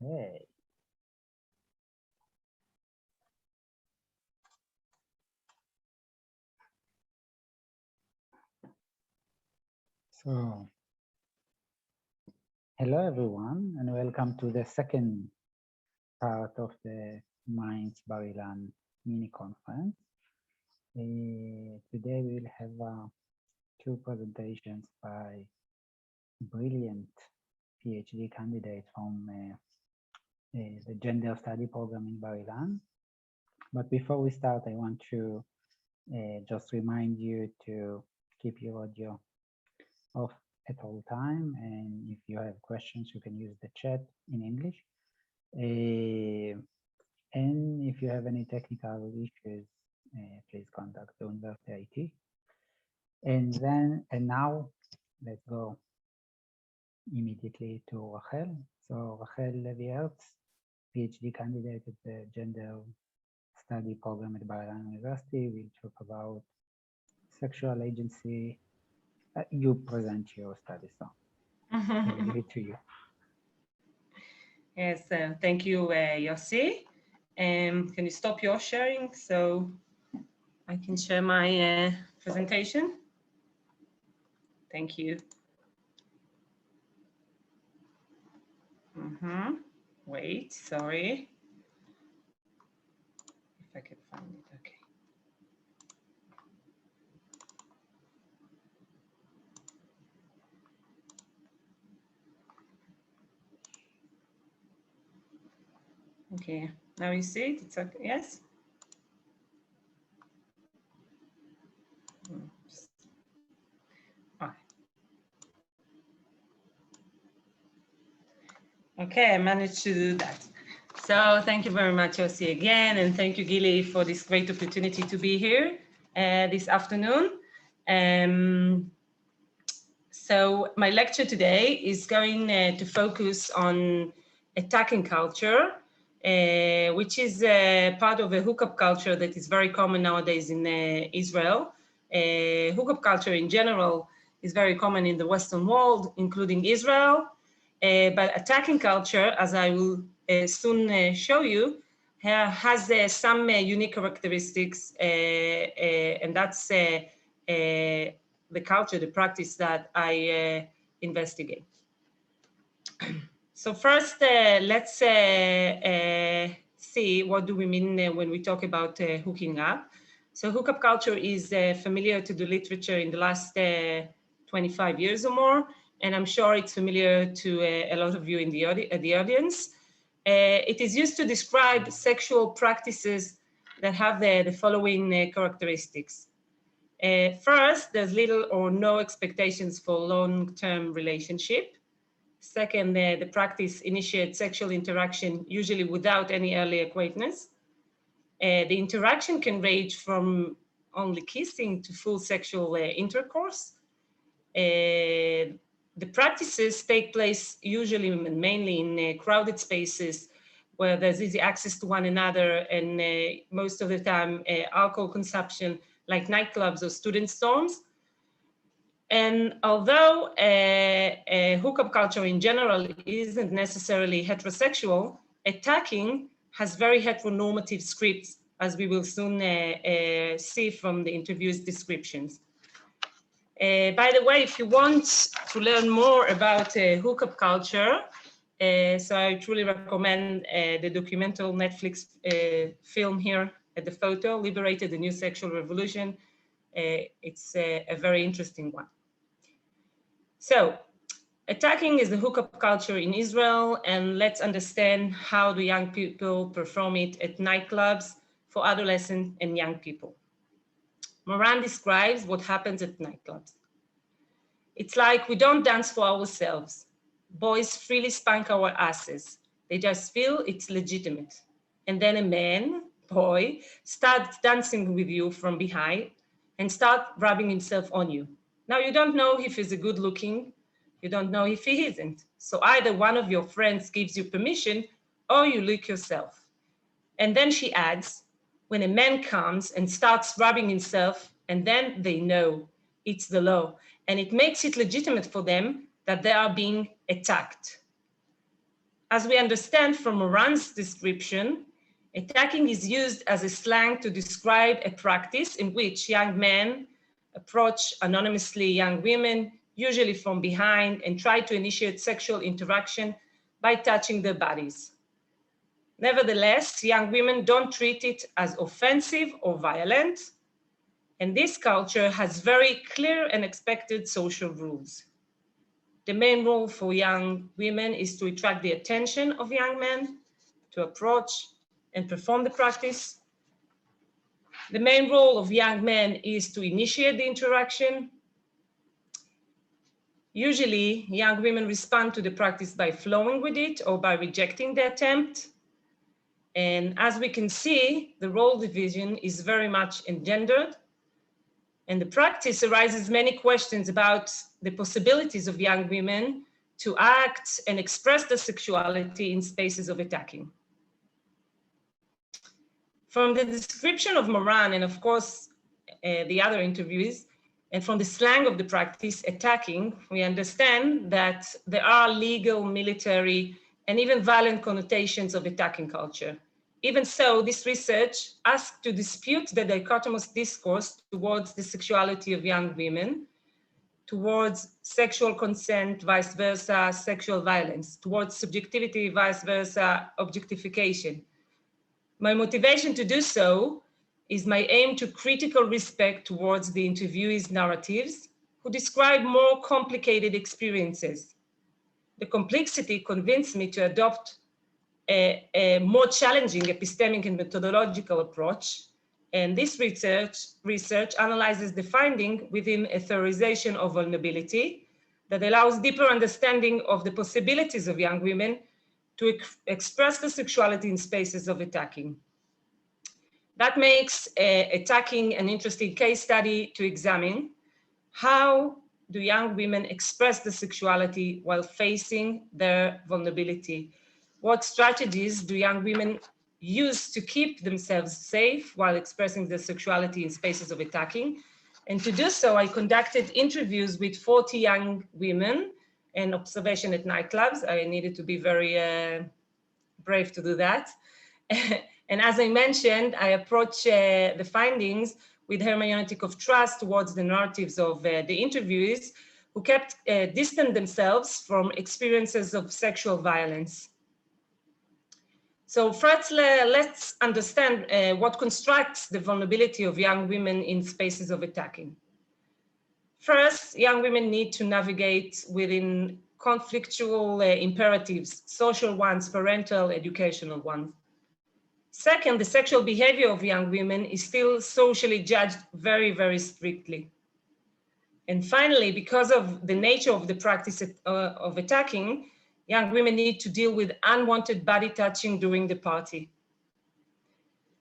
Okay. So, hello everyone, and welcome to the second part of the Mainz Ilan mini conference. Today we will have two presentations by brilliant PhD candidates from the Gender Study Program in Ilan. But before we start, I want to just remind you to keep your audio off at all time, and if you have questions, you can use the chat in English. And if you have any technical issues, please contact the University IT. And now let's go immediately to Rachel. So Rachel Levi Herz, PhD candidate at the Gender Study Program at Bar-Ilan University, will talk about sexual agency. You present your study, so I'll give it to you. Yes, thank you, Yossi. Can you stop your sharing so I can share my presentation? Thank you. Wait, sorry. If I can find it, okay. Okay, now you see it, it's okay, yes? Okay, I managed to do that. So thank you very much, Yossi, again, and thank you, Gili, for this great opportunity to be here this afternoon. So my lecture today is going to focus on attacking culture, which is part of a hookup culture that is very common nowadays in Israel. Hookup culture in general is very common in the Western world, including Israel. But attacking culture, as I will soon show you, has some unique characteristics, and that's the culture, the practice that I investigate. So first, let's see what do we mean when we talk about hooking up. So hookup culture is familiar to the literature in the last 25 years or more, and I'm sure it's familiar to a lot of you in the audience. It is used to describe sexual practices that have the following characteristics. First, there's little or no expectations for long-term relationship. Second, the practice initiates sexual interaction, usually without any early acquaintance. The interaction can range from only kissing to full sexual intercourse. The practices take place usually mainly in crowded spaces where there's easy access to one another, and most of the time alcohol consumption, like nightclubs or student dorms. And although hookup culture in general isn't necessarily heterosexual, attacking has very heteronormative scripts, as we will soon see from the interview's descriptions. By the way, if you want to learn more about hookup culture, so I truly recommend the documental Netflix film here at the photo, Liberated, the New Sexual Revolution. It's a very interesting one. So, attacking is the hookup culture in Israel, and let's understand how the young people perform it at nightclubs for adolescent and young people. Moran describes what happens at nightclubs. It's like we don't dance for ourselves. Boys freely spank our asses. They just feel it's legitimate. And then a man, boy, starts dancing with you from behind and start rubbing himself on you. Now you don't know if he's a good looking, you don't know if he isn't. So either one of your friends gives you permission or you lick yourself. And then she adds, when a man comes and starts rubbing himself, and then they know it's the law, and it makes it legitimate for them that they are being attacked. As we understand from Moran's description, attacking is used as a slang to describe a practice in which young men approach anonymously young women, usually from behind, and try to initiate sexual interaction by touching their bodies. Nevertheless, young women don't treat it as offensive or violent, and this culture has very clear and expected social rules. The main rule for young women is to attract the attention of young men, to approach and perform the practice. The main role of young men is to initiate the interaction. Usually, young women respond to the practice by flowing with it or by rejecting the attempt. And as we can see, the role division is very much engendered. And the practice arises many questions about the possibilities of young women to act and express their sexuality in spaces of attacking. From the description of Moran and of course the other interviews, and from the slang of the practice, attacking, we understand that there are legal, military, and even violent connotations of attacking culture. Even so, this research asks to dispute the dichotomous discourse towards the sexuality of young women, towards sexual consent, vice versa, sexual violence, towards subjectivity, vice versa, objectification. My motivation to do so is my aim to critical respect towards the interviewees' narratives who describe more complicated experiences. The complexity convinced me to adopt a more challenging epistemic and methodological approach. And this research analyzes the finding within a theorization of vulnerability that allows deeper understanding of the possibilities of young women to express their sexuality in spaces of attacking. That makes attacking an interesting case study to examine how do young women express their sexuality while facing their vulnerability. What strategies do young women use to keep themselves safe while expressing their sexuality in spaces of attacking? And to do so, I conducted interviews with 40 young women and observation at nightclubs. I needed to be very brave to do that. And as I mentioned, I approach the findings with hermeneutic of trust towards the narratives of the interviewees who kept distant themselves from experiences of sexual violence. So first, let's understand what constructs the vulnerability of young women in spaces of attacking. First, young women need to navigate within conflictual imperatives, social ones, parental, educational ones. Second, the sexual behavior of young women is still socially judged very, very strictly. And finally, because of the nature of the practice of attacking, young women need to deal with unwanted body touching during the party.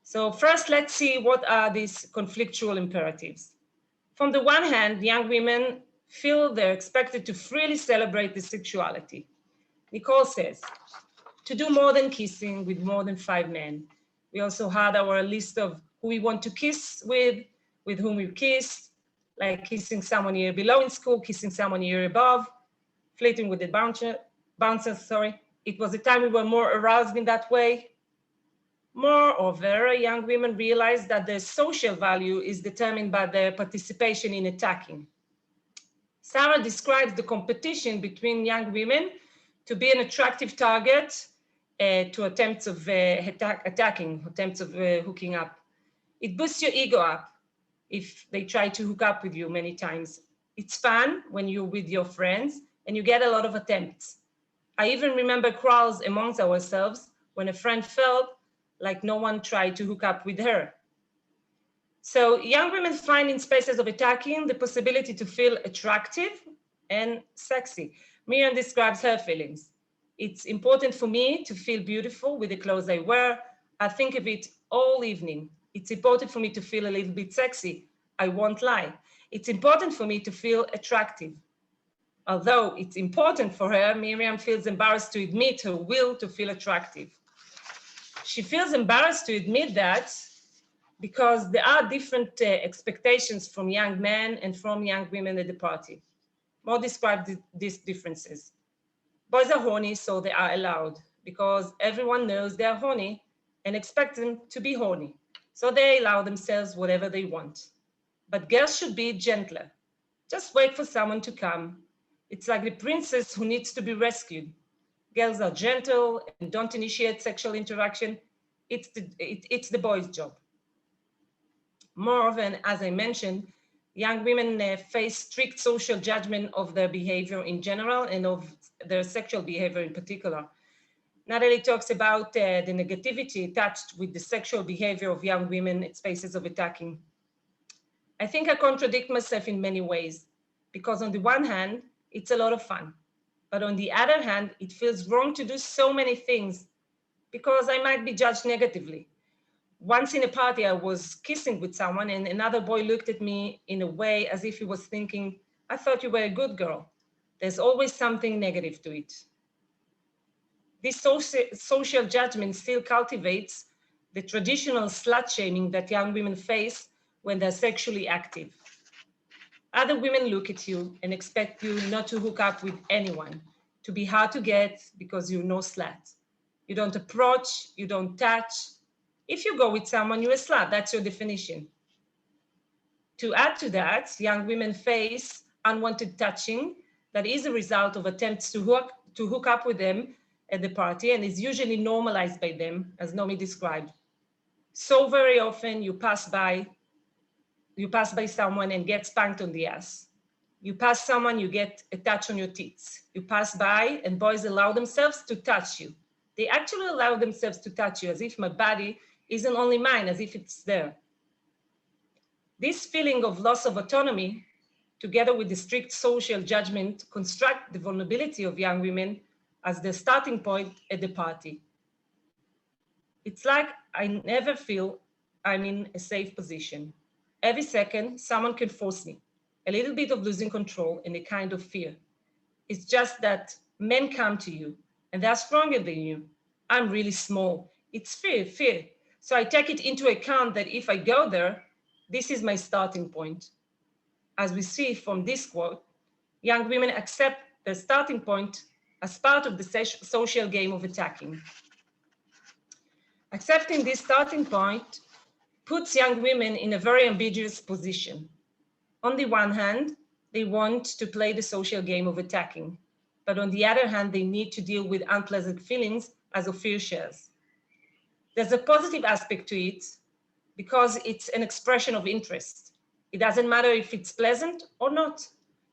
So first, let's see what are these conflictual imperatives. From the one hand, young women feel they're expected to freely celebrate their sexuality. Nicole says, to do more than kissing with more than 5 men. We also had our list of who we want to kiss with whom we kissed, like kissing someone here below in school, kissing someone here above, flirting with the bouncers, sorry. It was a time we were more aroused in that way. Moreover, young women realized that their social value is determined by their participation in attacking. Sarah describes the competition between young women to be an attractive target to attempts of attacking, attempts of hooking up. It boosts your ego up if they try to hook up with you many times. It's fun when you're with your friends and you get a lot of attempts. I even remember quarrels amongst ourselves when a friend felt like no one tried to hook up with her. So young women find in spaces of attacking the possibility to feel attractive and sexy. Miriam describes her feelings. It's important for me to feel beautiful with the clothes I wear. I think of it all evening. It's important for me to feel a little bit sexy. I won't lie. It's important for me to feel attractive. Although it's important for her, Miriam feels embarrassed to admit her will to feel attractive. She feels embarrassed to admit that because there are different expectations from young men and from young women at the party. More describe these differences. Boys are horny, so they are allowed. because everyone knows they're horny and expect them to be horny. So they allow themselves whatever they want. But girls should be gentler. Just wait for someone to come. It's like the princess who needs to be rescued. Girls are gentle and don't initiate sexual interaction. It's the boy's job. More often, as I mentioned, young women face strict social judgment of their behavior in general and of their sexual behavior in particular. Natalie talks about the negativity attached with the sexual behavior of young women in spaces of attacking. I think I contradict myself in many ways, because on the one hand, it's a lot of fun. But on the other hand, it feels wrong to do so many things because I might be judged negatively. Once in a party, I was kissing with someone and another boy looked at me in a way as if he was thinking, I thought you were a good girl. There's always something negative to it. This social judgment still cultivates the traditional slut shaming that young women face when they're sexually active. Other women look at you and expect you not to hook up with anyone, to be hard to get because you're no slut. You don't approach, you don't touch. If you go with someone, you're a slut, that's your definition. To add to that, young women face unwanted touching that is a result of attempts to hook up with them at the party and is usually normalized by them, as Nomi described. So very often you pass by someone and get spanked on the ass. You pass someone, you get a touch on your tits. You pass by and boys allow themselves to touch you. They actually allow themselves to touch you as if my body isn't only mine, as if it's there. This feeling of loss of autonomy, together with the strict social judgment, construct the vulnerability of young women as the starting point at the party. It's like I never feel I'm in a safe position. Every second, someone can force me. A little bit of losing control and a kind of fear. It's just that men come to you and they're stronger than you. I'm really small. It's fear. So I take it into account that if I go there, this is my starting point. As we see from this quote, young women accept their starting point as part of the social game of attacking. Accepting this starting point puts young women in a very ambiguous position. On the one hand, they want to play the social game of attacking, but on the other hand, they need to deal with unpleasant feelings as Ophir shares. There's a positive aspect to it because it's an expression of interest. It doesn't matter if it's pleasant or not.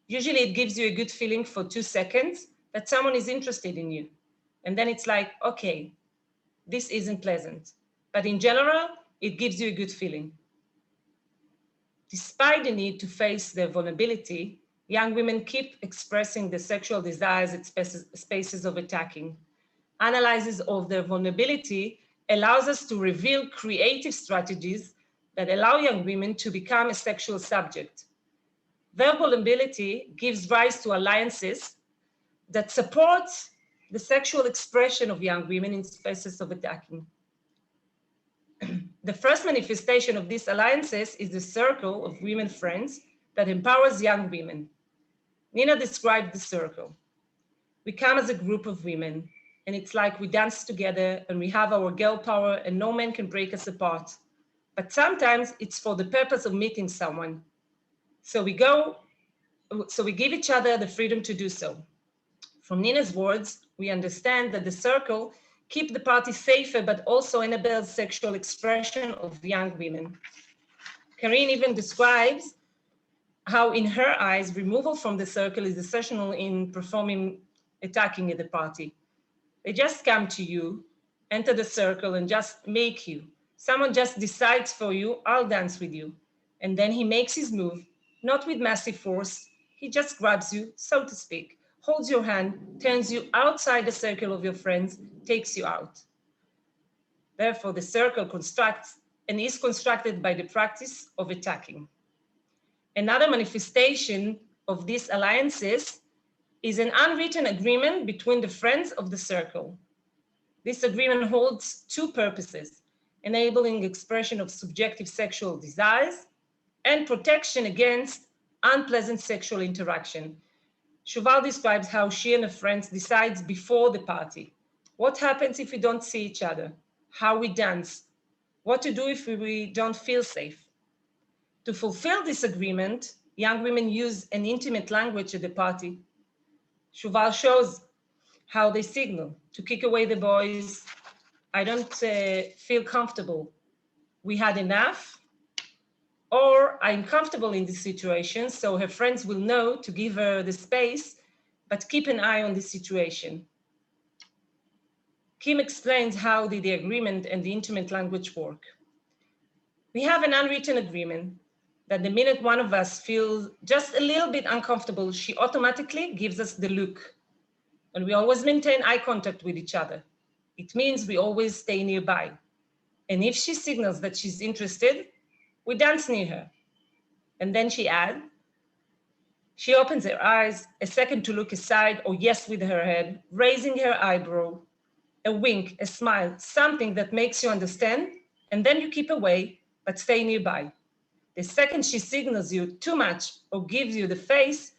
Usually it gives you a good feeling for 2 seconds that someone is interested in you. And then it's like, okay, this isn't pleasant. But in general, it gives you a good feeling. Despite the need to face their vulnerability, young women keep expressing their sexual desires at spaces of attacking. Analysis of their vulnerability allows us to reveal creative strategies that allow young women to become a sexual subject. Their vulnerability gives rise to alliances that support the sexual expression of young women in spaces of attacking. The first manifestation of these alliances is the circle of women friends that empowers young women. Nina described the circle. We come as a group of women, and it's like we dance together and we have our girl power and no man can break us apart. But sometimes it's for the purpose of meeting someone. So we give each other the freedom to do so. From Nina's words, we understand that the circle keeps the party safer, but also enables sexual expression of young women. Karine even describes how in her eyes, removal from the circle is essential in performing attacking at the party. They just come to you, enter the circle and just make you. Someone just decides for you, I'll dance with you. And then he makes his move, not with massive force. He just grabs you, so to speak, holds your hand, turns you outside the circle of your friends, takes you out. Therefore, the circle constructs and is constructed by the practice of attacking. Another manifestation of these alliances is an unwritten agreement between the friends of the circle. This agreement holds 2 purposes: enabling expression of subjective sexual desires and protection against unpleasant sexual interaction. Shuval describes how she and her friends decide before the party What happens if we don't see each other? How we dance? What to do if we don't feel safe? To fulfill this agreement, young women use an intimate language at the party. Shuval shows how they signal to kick away the boys. I don't feel comfortable. We had enough. Or I'm comfortable in this situation, so her friends will know to give her the space, but keep an eye on the situation. Kim explains how the agreement and the intimate language work. We have an unwritten agreement that the minute one of us feels just a little bit uncomfortable, she automatically gives us the look. And we always maintain eye contact with each other. It means we always stay nearby. And if she signals that she's interested, we dance near her. And then she adds, she opens her eyes, a second to look aside or yes with her head, raising her eyebrow, a wink, a smile, something that makes you understand, and then you keep away, but stay nearby. The second she signals you too much or gives you the face,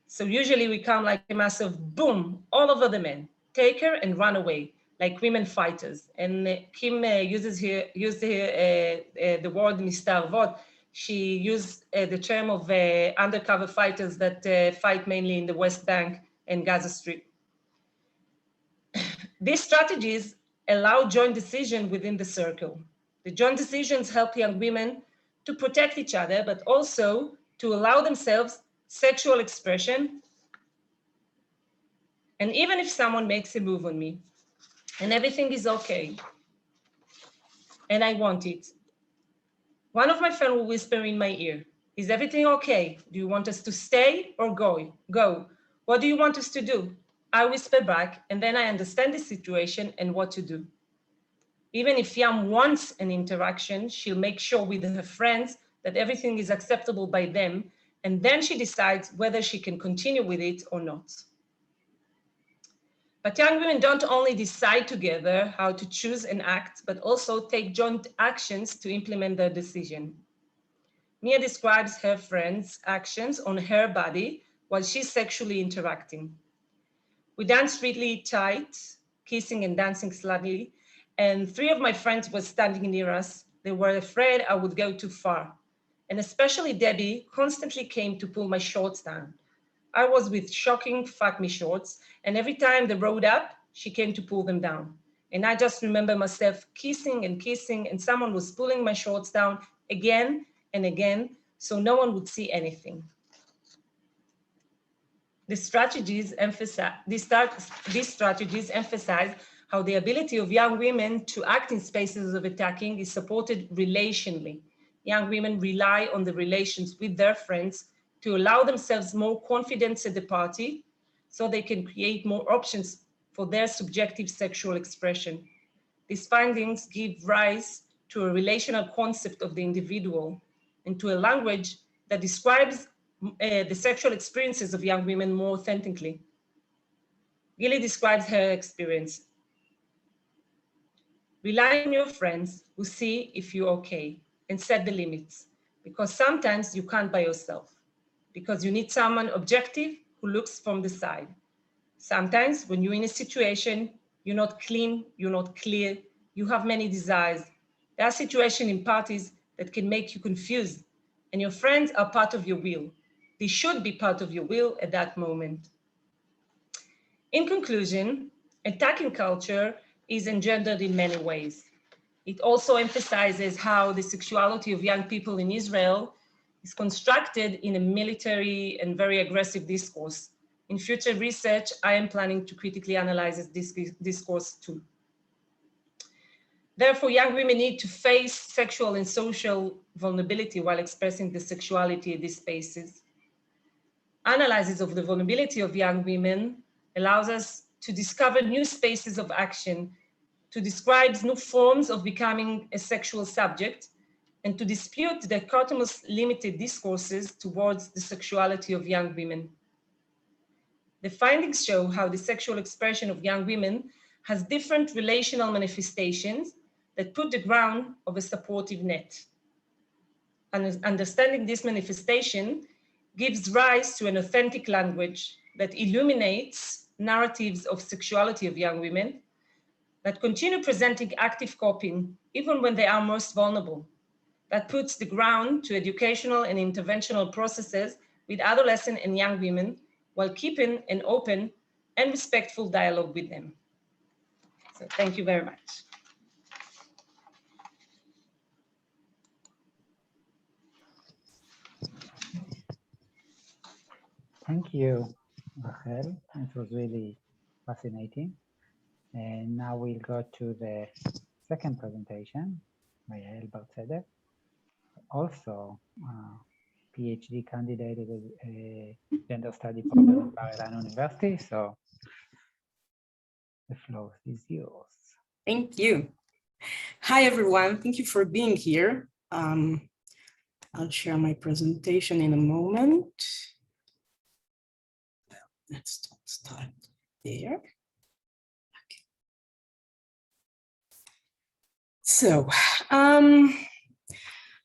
so usually we come like a massive boom all over the men, take her and run away, like women fighters. And Kim used here the word mistarvot. She used the term of undercover fighters that fight mainly in the West Bank and Gaza Strip. These strategies allow joint decision within the circle. The joint decisions help young women to protect each other, but also to allow themselves sexual expression. And even if someone makes a move on me and everything is okay, and I want it, one of my friends will whisper in my ear, is everything okay? Do you want us to stay or go? Go. What do you want us to do? I whisper back, and then I understand the situation and what to do. Even if Yam wants an interaction, she'll make sure with her friends that everything is acceptable by them, and then she decides whether she can continue with it or not. But young women don't only decide together how to choose and act, but also take joint actions to implement their decision. Mia describes her friend's actions on her body while she's sexually interacting. We danced really tight, kissing and dancing slightly, and 3 of my friends were standing near us. They were afraid I would go too far. And especially Debbie constantly came to pull my shorts down. I was with shocking fuck me shorts, and every time they rode up, she came to pull them down. And I just remember myself kissing, and someone was pulling my shorts down again and again, so no one would see anything. These strategies emphasize how the ability of young women to act in spaces of attacking is supported relationally. Young women rely on the relations with their friends to allow themselves more confidence at the party so they can create more options for their subjective sexual expression. These findings give rise to a relational concept of the individual and to a language that describes the sexual experiences of young women more authentically. Gilly describes her experience. Rely on your friends who see if you're okay and set the limits, because sometimes you can't by yourself, because you need someone objective who looks from the side. Sometimes when you're in a situation, you're not clean, you're not clear, you have many desires. There are situations in parties that can make you confused, and your friends are part of your will. They should be part of your will at that moment. In conclusion, attacking culture is engendered in many ways. It also emphasizes how the sexuality of young people in Israel is constructed in a military and very aggressive discourse. In future research, I am planning to critically analyze this discourse too. Therefore, young women need to face sexual and social vulnerability while expressing the sexuality in these spaces. Analysis of the vulnerability of young women allows us to discover new spaces of action, to describe new forms of becoming a sexual subject, and to dispute the dichotomous limited discourses towards the sexuality of young women. The findings show how the sexual expression of young women has different relational manifestations that put the ground of a supportive net. And understanding this manifestation gives rise to an authentic language that illuminates narratives of sexuality of young women that continue presenting active coping even when they are most vulnerable, that puts the ground to educational and interventional processes with adolescent and young women while keeping an open and respectful dialogue with them. So thank you very much. Thank you, Rachel. It was really fascinating. And now we'll go to the second presentation by Yael Tzedek, also PhD candidate at the Gender Study Program at Bar-Ilan University. So the floor is yours. Thank you. Hi, everyone. Thank you for being here. I'll share my presentation in a moment. Let's start there. Okay. So,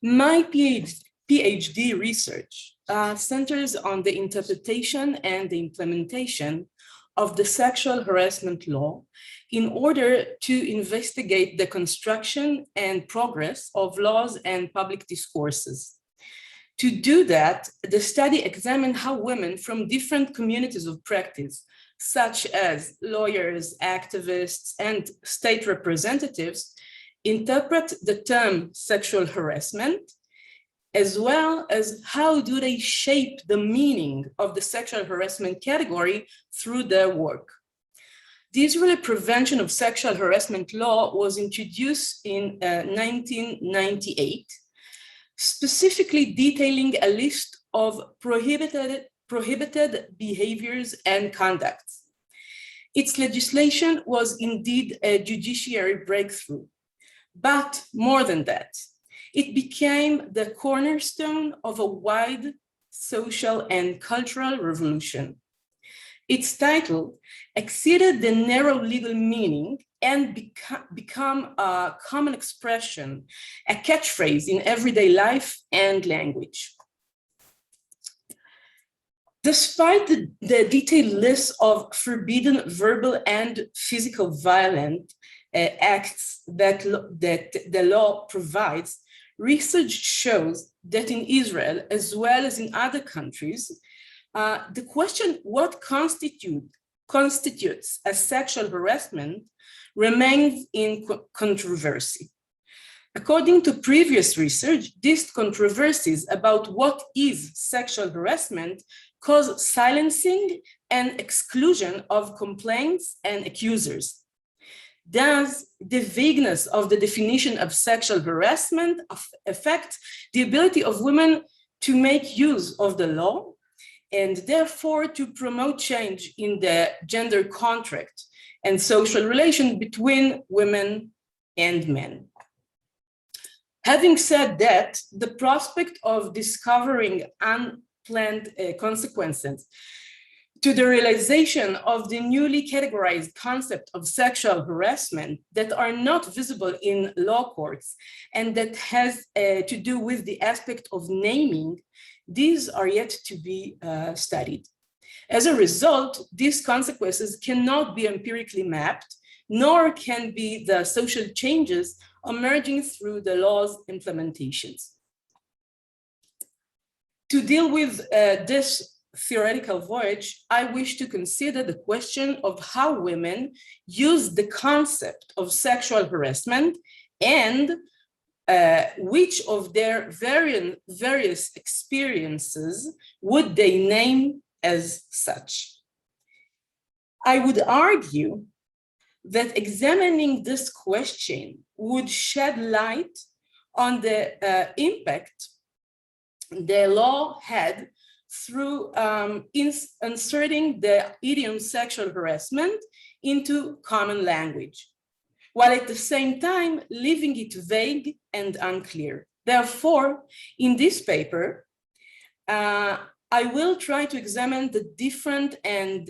my PhD research centers on the interpretation and the implementation of the sexual harassment law in order to investigate the construction and progress of laws and public discourses. To do that, the study examined how women from different communities of practice, such as lawyers, activists, and state representatives, interpret the term sexual harassment, as well as how do they shape the meaning of the sexual harassment category through their work. The Israeli Prevention of Sexual Harassment Law was introduced in 1998, specifically detailing a list of prohibited behaviors and conducts. Its legislation was indeed a judiciary breakthrough, but more than that, it became the cornerstone of a wide social and cultural revolution. Its title exceeded the narrow legal meaning and become a common expression, a catchphrase in everyday life and language. Despite the detailed list of forbidden verbal and physical violent acts that the law provides, research shows that in Israel, as well as in other countries, the question what constitutes a sexual harassment remains in controversy. According to previous research, these controversies about what is sexual harassment cause silencing and exclusion of complaints and accusers. Thus, the vagueness of the definition of sexual harassment affects the ability of women to make use of the law and therefore to promote change in the gender contract and social relation between women and men. Having said that, the prospect of discovering unplanned consequences to the realization of the newly categorized concept of sexual harassment that are not visible in law courts and that has to do with the aspect of naming, these are yet to be studied. As a result, these consequences cannot be empirically mapped, nor can be the social changes emerging through the law's implementations. To deal with this theoretical voyage, I wish to consider the question of how women use the concept of sexual harassment and which of their various experiences would they name as such. I would argue that examining this question would shed light on the impact the law had through inserting the idiom sexual harassment into common language, while at the same time leaving it vague and unclear. Therefore, in this paper, I will try to examine the different and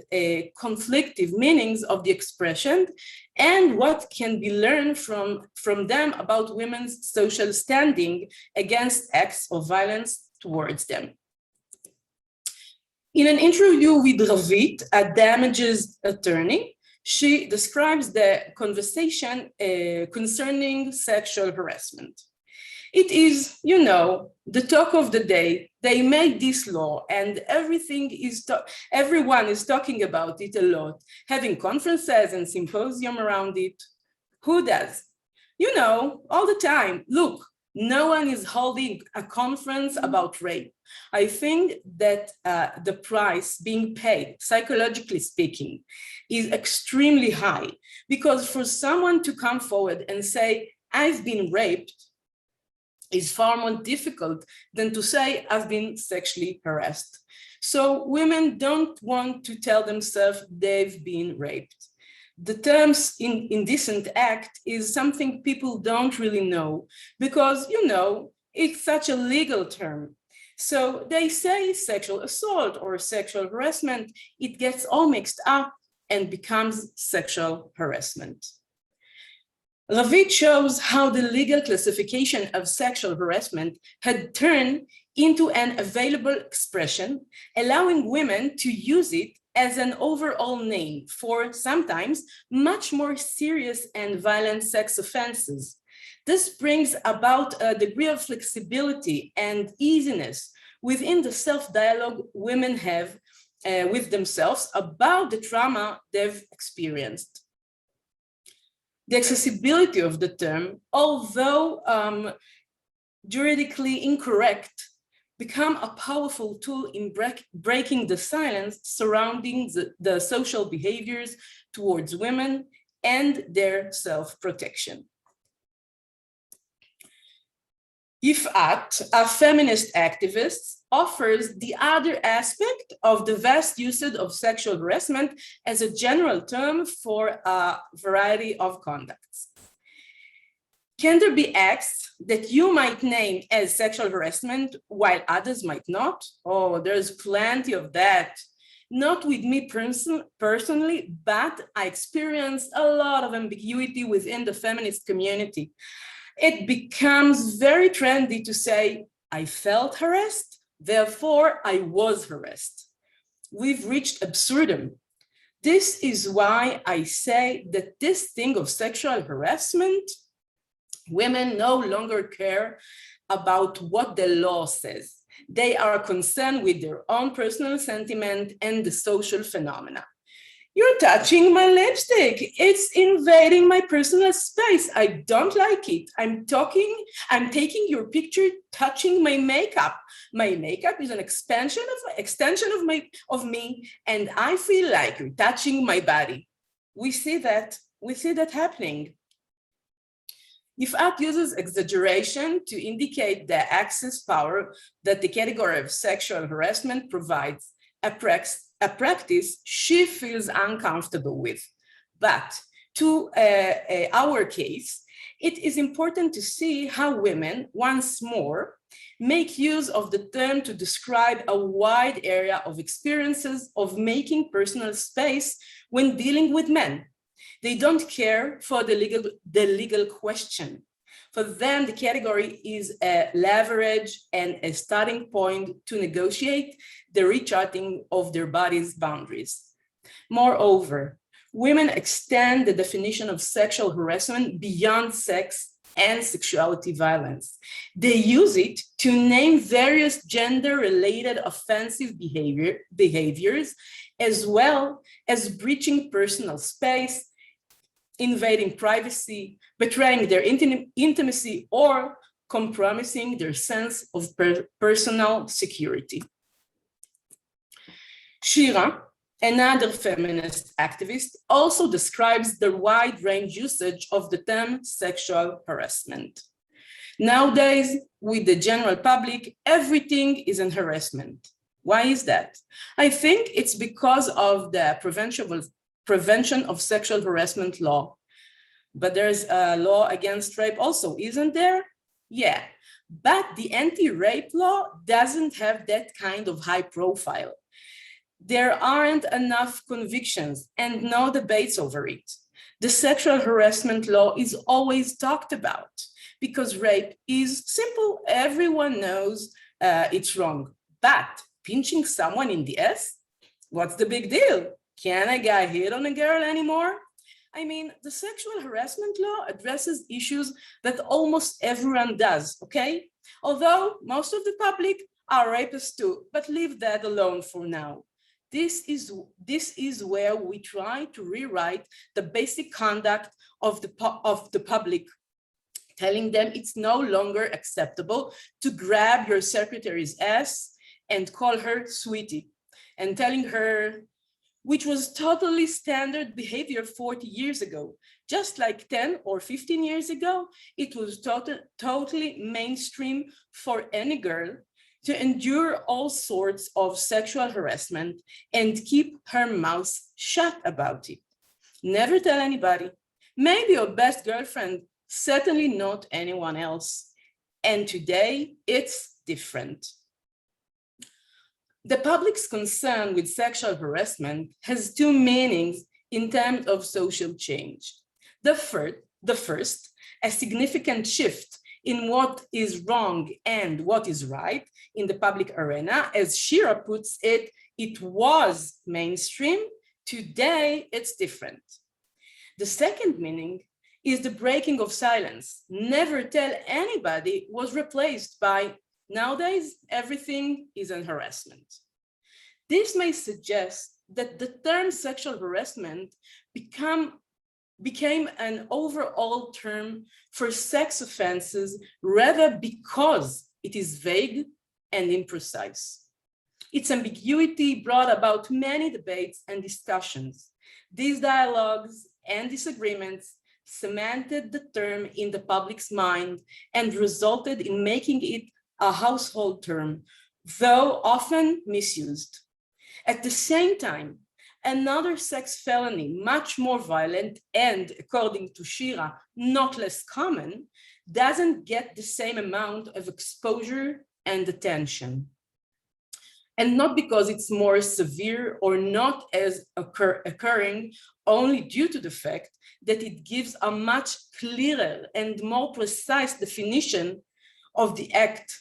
conflictive meanings of the expression and what can be learned from them about women's social standing against acts of violence towards them. In an interview with Ravit, a damages attorney, She describes the conversation concerning sexual harassment. It is, you know, the talk of the day. They made this law and everyone is talking about it a lot, having conferences and symposium around it. Who does? You know, all the time. Look, no one is holding a conference about rape. I think that the price being paid, psychologically speaking, is extremely high, because for someone to come forward and say, I've been raped, is far more difficult than to say, I've been sexually harassed. So women don't want to tell themselves they've been raped. The terms indecent act is something people don't really know, because, you know, it's such a legal term. So they say sexual assault or sexual harassment, it gets all mixed up and becomes sexual harassment. Ravid shows how the legal classification of sexual harassment had turned into an available expression, allowing women to use it as an overall name for sometimes much more serious and violent sex offenses. This brings about a degree of flexibility and easiness within the self-dialogue women have with themselves about the trauma they've experienced. The accessibility of the term, although juridically incorrect, become a powerful tool in breaking the silence surrounding the social behaviors towards women and their self-protection. Yifat, a feminist activist, offers the other aspect of the vast usage of sexual harassment as a general term for a variety of conducts. Can there be acts that you might name as sexual harassment while others might not? Oh, there's plenty of that. Not with me personally, but I experienced a lot of ambiguity within the feminist community. It becomes very trendy to say, I felt harassed, therefore I was harassed. We've reached absurdum. This is why I say that this thing of sexual harassment, women no longer care about what the law says. They are concerned with their own personal sentiment and the social phenomena. You're touching my lipstick. It's invading my personal space. I don't like it. I'm taking your picture, touching my makeup. My makeup is an extension of me, and I feel like you're touching my body. We see that happening. Yifat uses exaggeration to indicate the access power that the category of sexual harassment provides, a practice she feels uncomfortable with. But to our case, it is important to see how women, once more, make use of the term to describe a wide area of experiences of making personal space when dealing with men. They don't care for the legal question. For them, the category is a leverage and a starting point to negotiate the recharting of their body's boundaries. Moreover, women extend the definition of sexual harassment beyond sex and sexuality violence. They use it to name various gender-related offensive behaviors, as well as breaching personal space, invading privacy, betraying their intimacy, or compromising their sense of personal security. Shira, another feminist activist, also describes the wide range usage of the term sexual harassment. Nowadays, with the general public, everything is an harassment. Why is that? I think it's because of the prevention of sexual harassment law. But there's a law against rape also, isn't there? Yeah, but the anti-rape law doesn't have that kind of high profile. There aren't enough convictions and no debates over it. The sexual harassment law is always talked about because rape is simple. Everyone knows it's wrong. But pinching someone in the ass, what's the big deal? Can a guy hit on a girl anymore? I mean, the sexual harassment law addresses issues that almost everyone does, okay? Although most of the public are rapists too, but leave that alone for now. This is where we try to rewrite the basic conduct of the public, telling them it's no longer acceptable to grab your secretary's ass and call her sweetie, and telling her, which was totally standard behavior 40 years ago. Just like 10 or 15 years ago, it was totally mainstream for any girl to endure all sorts of sexual harassment and keep her mouth shut about it. Never tell anybody, maybe your best girlfriend, certainly not anyone else. And today it's different. The public's concern with sexual harassment has two meanings in terms of social change. The first, a significant shift in what is wrong and what is right in the public arena. As Shira puts it, it was mainstream, today it's different. The second meaning is the breaking of silence. Never tell anybody was replaced by nowadays everything is an harassment. This may suggest that the term sexual harassment became an overall term for sex offenses rather because it is vague and imprecise. Its ambiguity brought about many debates and discussions. These dialogues and disagreements cemented the term in the public's mind and resulted in making it a household term, though often misused. At the same time, another sex felony, much more violent and, according to Shira, not less common, doesn't get the same amount of exposure and attention. And not because it's more severe or not as occurring, only due to the fact that it gives a much clearer and more precise definition of the act,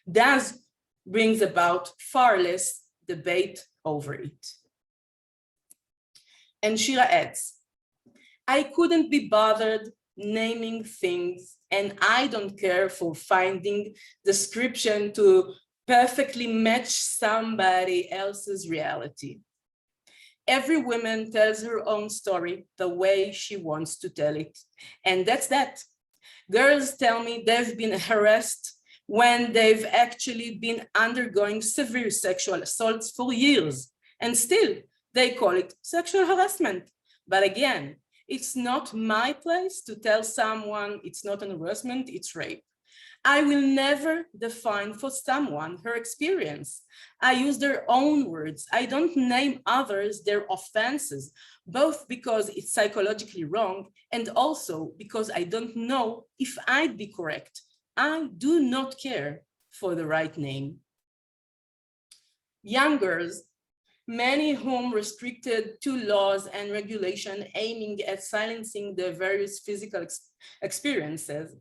thus brings about far less debate over it. And Shira adds, I couldn't be bothered naming things, and I don't care for finding description to perfectly match somebody else's reality. Every woman tells her own story the way she wants to tell it, and that's that. Girls tell me they've been harassed when they've actually been undergoing severe sexual assaults for years, and still they call it sexual harassment. But again, it's not my place to tell someone it's not an harassment, it's rape. I will never define for someone her experience. I use their own words. I don't name others their offenses, both because it's psychologically wrong and also because I don't know if I'd be correct. I do not care for the right name. Young girls, many whom restricted to laws and regulation aiming at silencing their various physical experiences,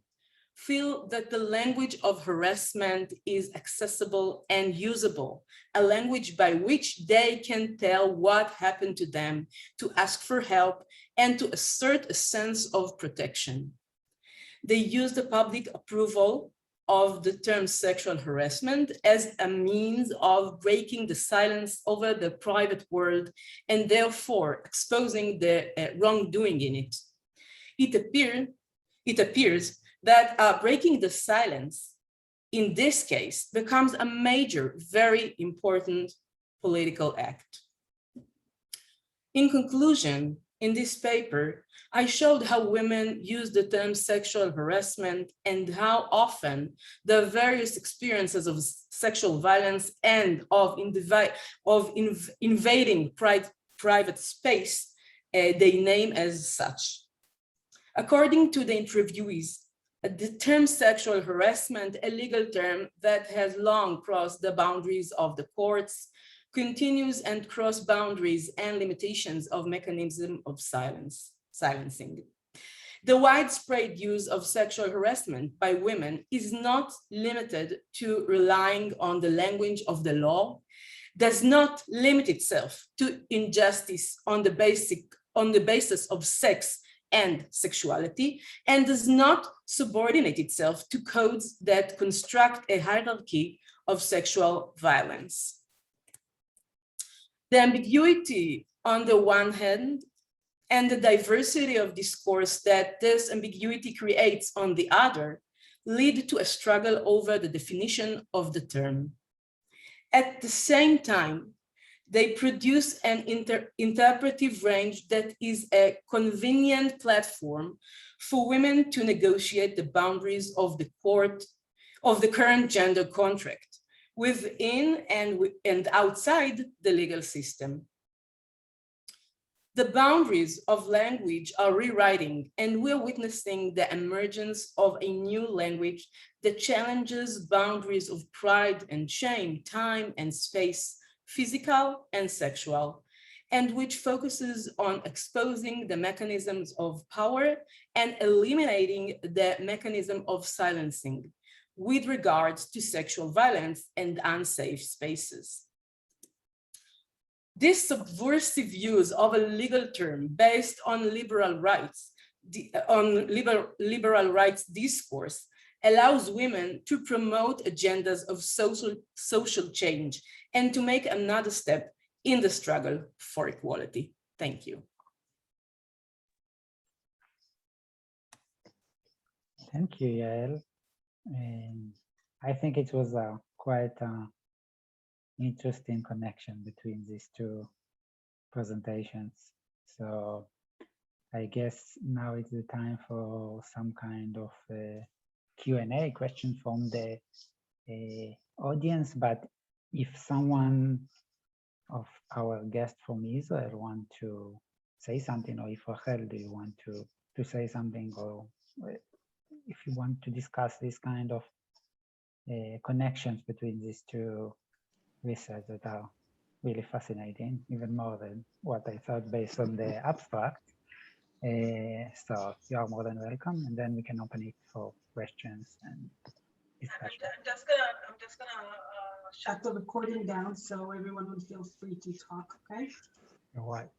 feel that the language of harassment is accessible and usable, a language by which they can tell what happened to them, to ask for help, and to assert a sense of protection. They use the public approval of the term sexual harassment as a means of breaking the silence over the private world and therefore exposing the wrongdoing in it. It appears that breaking the silence in this case becomes a major, very important political act. In conclusion, in this paper, I showed how women use the term sexual harassment and how often the various experiences of sexual violence and of invading private space they name as such. According to the interviewees, the term sexual harassment, a legal term that has long crossed the boundaries of the courts, continues and cross boundaries and limitations of mechanism of silencing. The widespread use of sexual harassment by women is not limited to relying on the language of the law, does not limit itself to injustice on the basis of sex and sexuality, and does not subordinate itself to codes that construct a hierarchy of sexual violence. The ambiguity on the one hand and the diversity of discourse that this ambiguity creates on the other lead to a struggle over the definition of the term. At the same time, they produce an interpretive range that is a convenient platform for women to negotiate the boundaries of the current gender contract within and outside the legal system. The boundaries of language are rewriting, and we're witnessing the emergence of a new language that challenges boundaries of pride and shame, time and space, physical and sexual, and which focuses on exposing the mechanisms of power and eliminating the mechanism of silencing with regards to sexual violence and unsafe spaces. This subversive use of a legal term based on liberal rights discourse allows women to promote agendas of social change and to make another step in the struggle for equality. Thank you. Thank you, Yael. I think it was quite interesting connection between these two presentations. So I guess now it's the time for some kind of Q&A question from the audience, but if someone of our guests from Israel want to say something, or if Rachel, do you want to say something, or if you want to discuss this kind of connections between these two research that are really fascinating, even more than what I thought based on the abstract. So you are more than welcome, and then we can open it for questions and discussion. I'm just gonna shut the recording down so everyone will feel free to talk, okay? All right.